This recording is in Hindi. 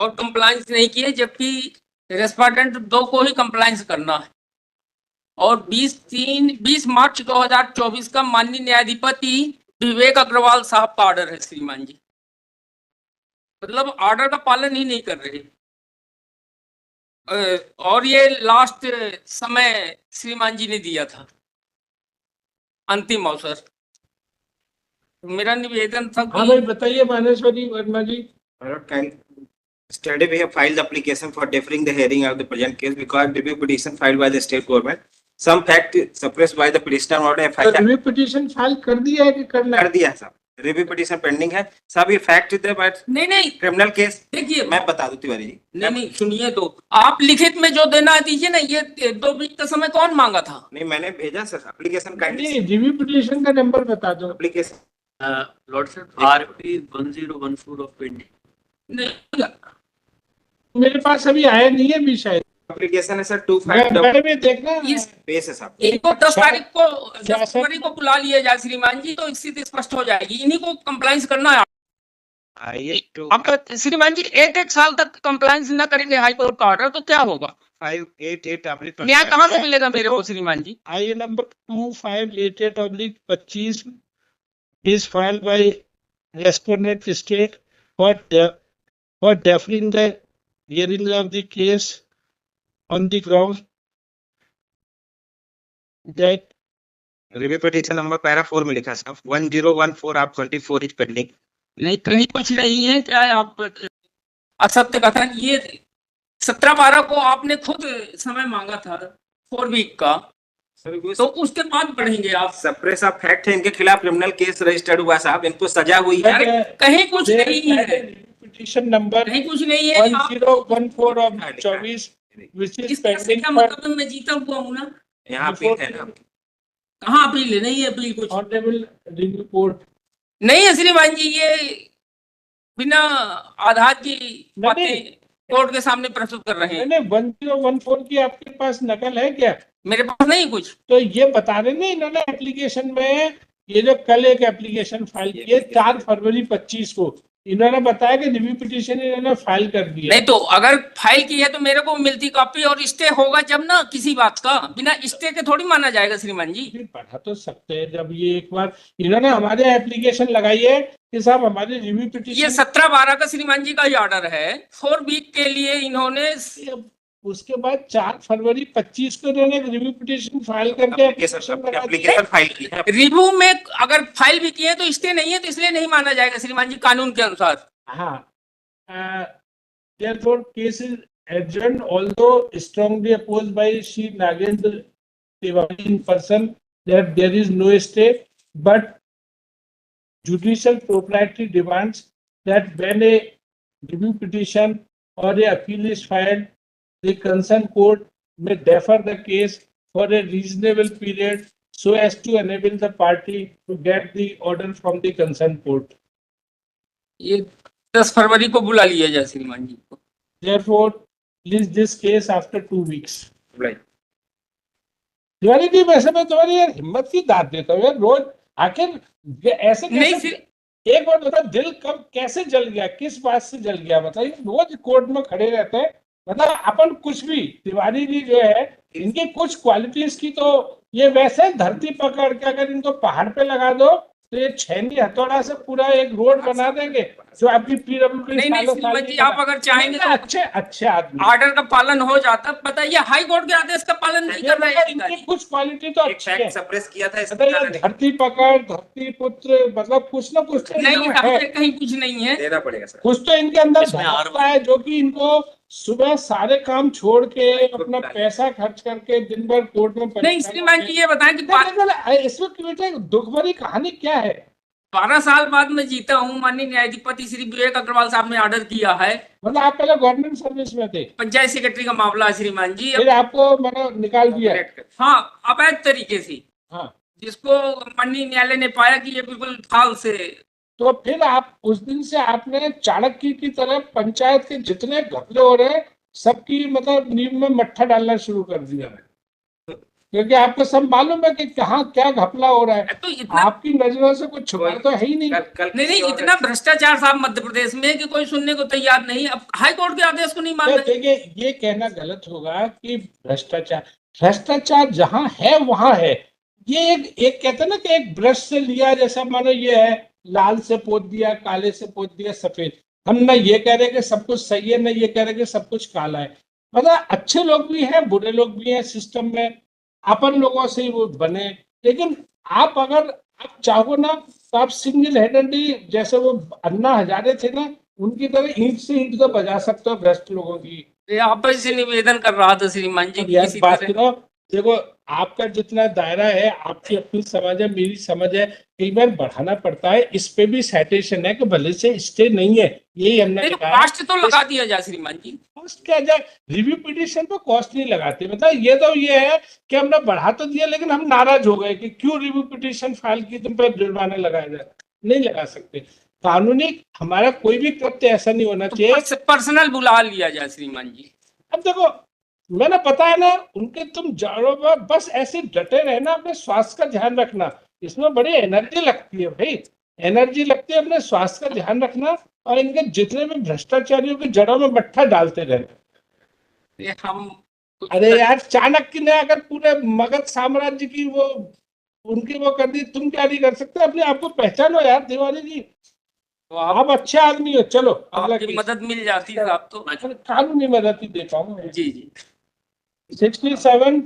और कंप्लायंस नहीं किए, जबकि रेस्पोंडेंट 2 को ही कंप्लायंस करना है। और 20 मार्च 2024 का माननीय न्यायाधिपति विवेक अग्रवाल साहब का ऑर्डर है श्रीमान जी। मतलब ऑर्डर का पालन ही नहीं कर रहे। और ये लास्ट समय श्रीमान जी ने दिया था, अंतिम अवसर। मेरा निवेदन था कि हाँ भाई बताइए मानेश्वरी वर्मा जी। Yesterday we have filed the application for deferring the hearing of the present case because review petition filed by the state government. Some fact suppressed by the petitioner order FIR. Review petition file कर दिया है कि करना है? कर दिया साहब, रिव्यू पिटीशन पेंडिंग है सब। ये फैक्ट थे बट नहीं क्रिमिनल केस। देखिए, मैं बता दूं तिवारी जी। नहीं सुनिए, तो आप लिखित में जो देना है दीजिए ना। ये 2 वीक का समय कौन मांगा था? नहीं मैंने भेजा सर एप्लीकेशन का। नहीं रिव्यू पिटीशन का नंबर बता दो। Application lordship RP 1014 of pending. नहीं, मेरे पास अभी आया नहीं है भी शायद। एप्लीकेशन है सर 25 मैंने भी देखना पेज है साहब। इनको 10 तारीख को 10 फरवरी को बुला लिया जाए श्रीमान जी, तो स्थिति स्पष्ट हो जाएगी। इन्हीं को कंप्लायंस करना है। अब श्रीमान जी 1 साल तक कंप्लायंस न करेंगे हाई कोर्ट का ऑर्डर, तो क्या होगा? 588 न्याय कहाँ से मिलेगा मेरे को श्रीमान जी? आई number 2588/25 is filed by respondent state for deferring the hearing of the case on the grounds that review petition number para 4 में लिखा साहब 1014 आप 24 इज पेंडिंग। नहीं कहीं कुछ नहीं है। क्या आप असत्य कथन। ये 17/12 को आपने खुद समय मांगा था 4 वीक का, तो उसके बाद बढ़ेंगे आप। सप्रेस ऑफ फैक्ट है, इनके खिलाफ क्रिमिनल केस रजिस्टर्ड हुआ साहब, इनको सजा हुई है। कहीं कुछ नहीं है, पिटीशन नंबर कहीं कुछ नहीं है। 1014/24 which is इसका pending क्या for मतलब मैं जीता हुआ हूँ ना? यहाँ पे है ना। कहाँ अपील है? नहीं है अपील कुछ। ऑनरेबल रिव्यू कोर्ट नहीं है श्रीमान जी, ये बिना आधार की बातें कोर्ट के सामने प्रस्तुत कर रहे हैं। 1014 की आपके पास नकल है क्या? मेरे पास नहीं कुछ। तो ये बता रहे नहीं इन्होंने एप्लीकेशन में, ये जो कल एक एप्लीकेशन फाइल की है 4 फरवरी 25 को, इन्होंने बताया कि रिव्यू पिटीशन इन्होंने फाइल कर दिया। नहीं तो अगर फाइल की है तो मेरे को मिलती कॉपी, और स्टे होगा जब ना किसी बात का। बिना स्टे के थोड़ी माना जाएगा श्रीमान जी। फिर बढ़ा तो सकते हैं जब ये एक बार इन्होंने हमारे एप्लीकेशन लगाई है कि साहब हमारे रिव्यू ये पिटीशन 17/12 का श्रीमान जी का ही ऑर्डर है। 4 वीक के लिए इन्होंने, उसके बाद 4 फरवरी 25 को इन्होंने रिव्यू पिटीशन फाइल करके एप्लीकेशन फाइल की है। रिव्यू में अगर फाइल भी किए तो स्टे नहीं है, तो इसलिए नहीं माना जाएगा श्रीमान जी कानून के अनुसार। हाँ, therefore case is adjourned although strongly opposed by Shri Nagendra Tiwari in person that there is no stay, but judicial propriety demands that when a review petition or a appeal is filed, the concerned court may defer the case for a reasonable period so as to enable the party to get the order from the concerned court. ये 10 फरवरी को बुला लिया जाए श्रीमान जी को। Therefore, release this case after 2 weeks. Tiwari ji वैसे मैं तुम्हारी यार हिम्मत की दाद देता हूँ यार, रोज आखिर ऐसे नहीं कैसे, एक बार बता दिल कब कैसे जल गया, किस बात से जल गया बताइए। रोज कोर्ट में खड़े रहते हैं, मतलब अपन कुछ भी, तिवारी जी जो है इनकी कुछ क्वालिटीज की तो ये वैसे धरती पकड़ के अगर इनको पहाड़ पे लगा दो तो ये छेनी हथौड़ा से पूरा एक रोड बना देंगे जो आपकी पीडब्ल्यूडी। नहीं श्रीमान जी, आप अगर चाहेंगे तो अच्छे आदमी, ऑर्डर का पालन हो जाता। बताइए हाई कोर्ट के आदेश का पालन नहीं कर रहे हैं इनकी कुछ क्वालिटी तो अच्छी है। सप्रेस किया था मतलब ये धरती पकड़, धरती पुत्र, मतलब कुछ ना कुछ तो नहीं है, कहीं कुछ नहीं है। देना पड़ेगा सर। कुछ तो इनके अंदर भावना है जो कि इनको सुबह सारे काम छोड़ के अपना पैसा खर्च करके दिन भर कोर्ट में नहीं श्रीमान जी, ये बताएं कि इसमें दुख भरी कहानी क्या है? 12 साल बाद मैं जीता हूँ। माननीय न्यायाधिपति श्री विवेक अग्रवाल साहब ने ऑर्डर किया है। मतलब आप पहले गवर्नमेंट सर्विस में थे, पंचायत सेक्रेटरी का मामला है श्रीमान जी। फिर आपको मैंने निकाल दिया। हाँ, अवैध तरीके से, हाँ, जिसको माननीय न्यायालय ने पाया कि ये बिल्कुल फाल से। तो फिर आप उस दिन से आपने चाणक्य की तरह पंचायत के जितने घपले हो रहे सबकी मतलब नींव में मट्ठा डालना शुरू कर दिया है। क्योंकि आपको सब मालूम है कि कहाँ क्या घपला हो रहा है। तो इतना आपकी नजरों से कुछ छुपा तो है ही नहीं। कल नहीं नहीं, इतना भ्रष्टाचार साहब मध्य प्रदेश में कि कोई सुनने को तैयार नहीं। अब हाई कोर्ट के आदेश को नहीं मान तो रहे। देखिए, ये कहना गलत होगा कि भ्रष्टाचार जहां है वहां है। ये एक कहते हैं ना कि एक ब्रश से लिया, जैसा मानो ये है, लाल से पोत दिया, काले से पोत दिया सफेद। हम ना ये कह रहे कि सब कुछ सही है, ना ये कह रहे कि सब कुछ काला है। मतलब अच्छे लोग भी हैं, बुरे लोग भी हैं सिस्टम में, अपन लोगों से ही वो बने। लेकिन आप अगर आप चाहो ना, तो आप सिंगल हैंडेडली, जैसे वो अन्ना हजारे थे ना, उनकी तरह ईंट से ईंट तो बजा सकते हो भ्रष्ट लोगों की। ये आप से निवेदन कर रहा था श्रीमान जी अब की यार किसी बात तरह। करो, देखो आपका जितना दायरा है, आपकी अपनी समझ है, मेरी समझ है, कई बार बढ़ाना पड़ता है। इस पे भी साइटेशन है कि भले से स्टे नहीं है, यही हमने नहीं तो लिखा है। कास्ट तो लगा दिया जाए श्रीमान जी। कॉस्ट क्या जाए, रिव्यू पिटीशन पे कॉस्ट नहीं लगाते। मतलब ये तो ये है कि हमने बढ़ा तो दिया, लेकिन हम नाराज हो गए कि क्यों रिव्यू पिटीशन फाइल की, तुम पे जुर्माना लगाया जाए। नहीं लगा सकते। कानूनी हमारा कोई भी कृत्य ऐसा नहीं होना तो चाहिए। पर्सनल बुला लिया जाए श्रीमान जी। अब देखो, मैंने पता है ना उनके, तुम जानो बस ऐसे डटे रहना, अपने स्वास्थ्य का ध्यान रखना। इसमें बड़ी एनर्जी लगती है भाई, एनर्जी लगती है। अपने स्वास्थ्य का ध्यान रखना, और इनके जितने भी भ्रष्टाचारियों की जड़ों में मट्ठा डालते रहना। ये हम अरे यार, चाणक्य ने अगर पूरे मगध साम्राज्य की वो उनकी वो कर दी, तुम क्या नहीं कर सकते? अपने आप को पहचानो यार तिवारी जी, तो आप आप अच्छे आदमी हो। चलो अगला आपकी केस। मदद मिल जाती साहब तो। कानूनी मदद ही दे पाऊंगा। जी जी। 67